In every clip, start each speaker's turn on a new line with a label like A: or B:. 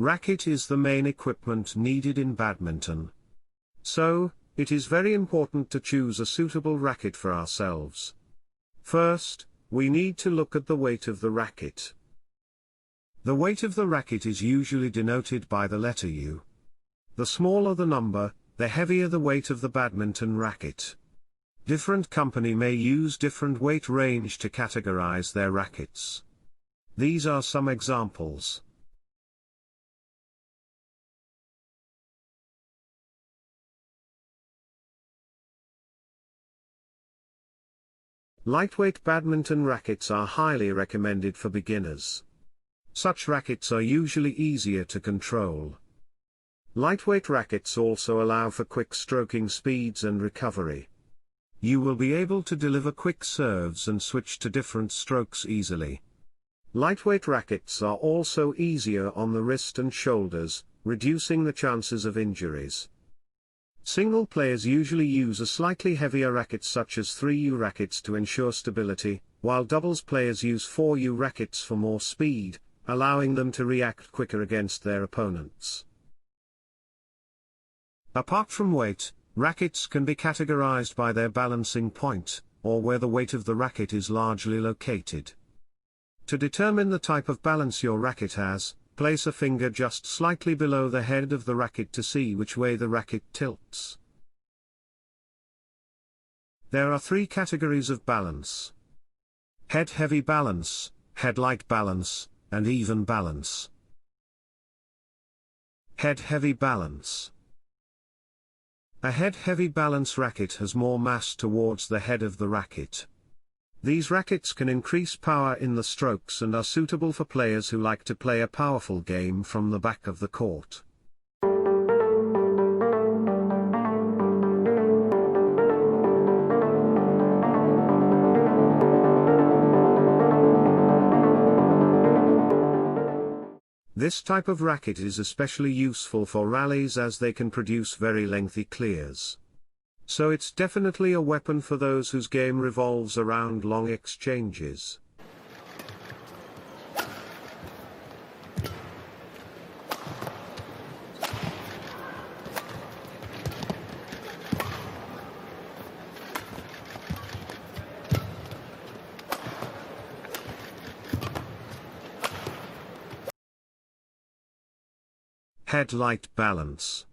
A: Racket is the main equipment needed in badminton. So, it is very important to choose a suitable racket for ourselves. First, we need to look at the weight of the racket. The weight of the racket is usually denoted by the letter U. The smaller the number, the heavier the weight of the badminton racket. Different company may use different weight range to categorize their rackets. These are some examples. Lightweight badminton rackets are highly recommended for beginners. Such rackets are usually easier to control. Lightweight rackets also allow for quick stroking speeds and recovery. You will be able to deliver quick serves and switch to different strokes easily. Lightweight rackets are also easier on the wrist and shoulders, reducing the chances of injuries. Single players usually use a slightly heavier racket such as 3U rackets to ensure stability, while doubles players use 4U rackets for more speed, allowing them to react quicker against their opponents. Apart from weight, rackets can be categorized by their balancing point, or where the weight of the racket is largely located. To determine the type of balance your racket has, place a finger just slightly below the head of the racket to see which way the racket tilts. There are three categories of balance: head-heavy balance, head-light balance, and even balance. Head-heavy balance. A head-heavy balance racket has more mass towards the head of the racket. These rackets can increase power in the strokes and are suitable for players who like to play a powerful game from the back of the court. This type of racket is especially useful for rallies as they can produce very lengthy clears. So it's definitely a weapon for those whose game revolves around long exchanges. Head-light balance.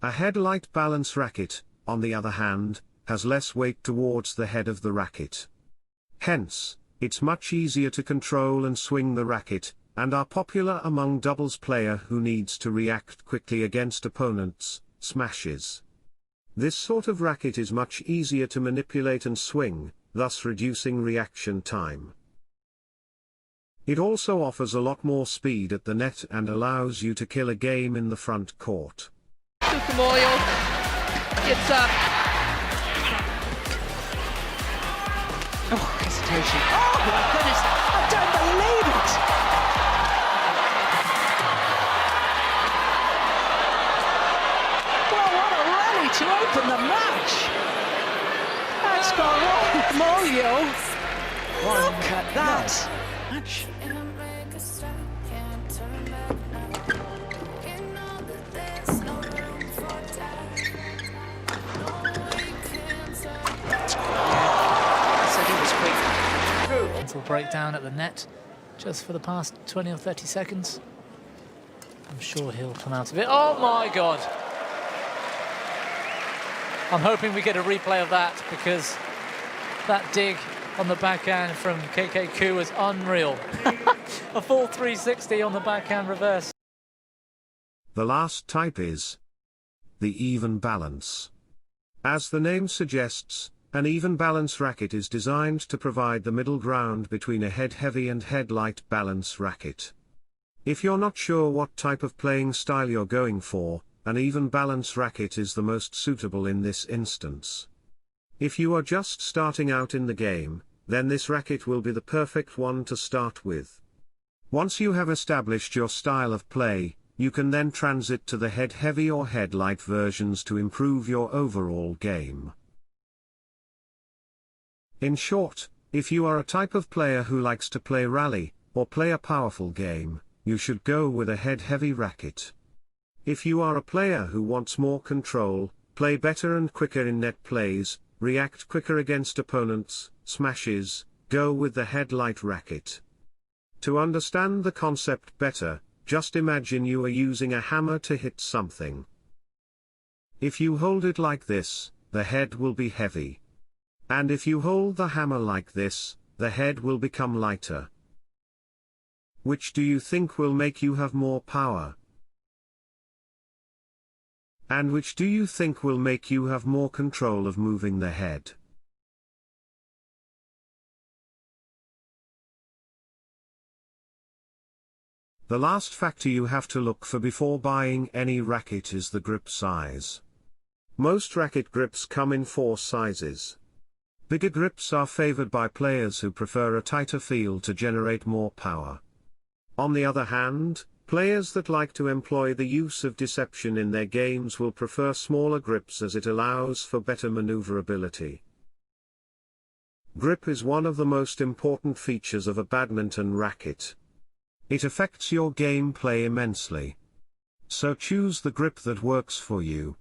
A: A head-light balance racket, on the other hand, has less weight towards the head of the racket. Hence, it's much easier to control and swing the racket, and are popular among doubles player who needs to react quickly against opponents' smashes. This sort of racket is much easier to manipulate and swing, thus reducing reaction time. It also offers a lot more speed at the net and allows you to kill a game in the front court.
B: Memorial. It's
C: oh, hesitation. Oh my goodness, I don't believe it! Well, what a rally to open the match! That's gone wrong, Memorial. Look at that! Match.
D: Mental breakdown at the net just for the past 20 or 30 seconds. I'm sure he'll come out of it. Oh my God! I'm hoping we get a replay of that because that dig on the backhand from KK Koo was unreal. A full 360 on the backhand reverse.
A: The last type is the even balance. As the name suggests, an even balance racket is designed to provide the middle ground between a head-heavy and head-light balance racket. If you're not sure what type of playing style you're going for, an even balance racket is the most suitable in this instance. If you are just starting out in the game, then this racket will be the perfect one to start with. Once you have established your style of play, you can then transit to the head-heavy or head-light versions to improve your overall game. In short, if you are a type of player who likes to play rally, or play a powerful game, you should go with a head-heavy racket. If you are a player who wants more control, play better and quicker in net plays, react quicker against opponents, smashes, go with the head-light racket. To understand the concept better, just imagine you are using a hammer to hit something. If you hold it like this, the head will be heavy. And if you hold the hammer like this, the head will become lighter. Which do you think will make you have more power? And which do you think will make you have more control of moving the head? The last factor you have to look for before buying any racket is the grip size. Most racket grips come in 4 sizes. Bigger grips are favored by players who prefer a tighter feel to generate more power. On the other hand, players that like to employ the use of deception in their games will prefer smaller grips as it allows for better maneuverability. Grip is one of the most important features of a badminton racket. It affects your gameplay immensely. So choose the grip that works for you.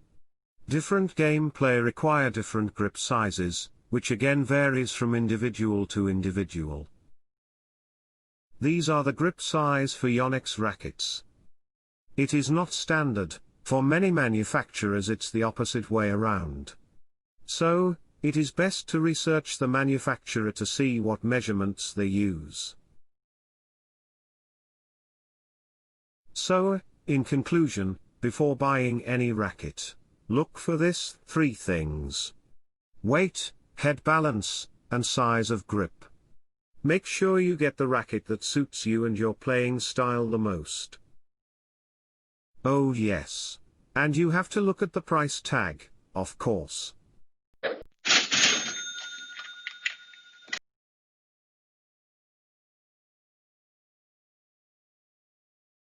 A: Different gameplay require different grip sizes, which again varies from individual to individual. These are the grip size for Yonex rackets. It is not standard, for many manufacturers it's the opposite way around. So, it is best to research the manufacturer to see what measurements they use. So, in conclusion, before buying any racket, look for this 3 things: weight, head balance, and size of grip. Make sure you get the racket that suits you and your playing style the most. Oh yes. And you have to look at the price tag, of course.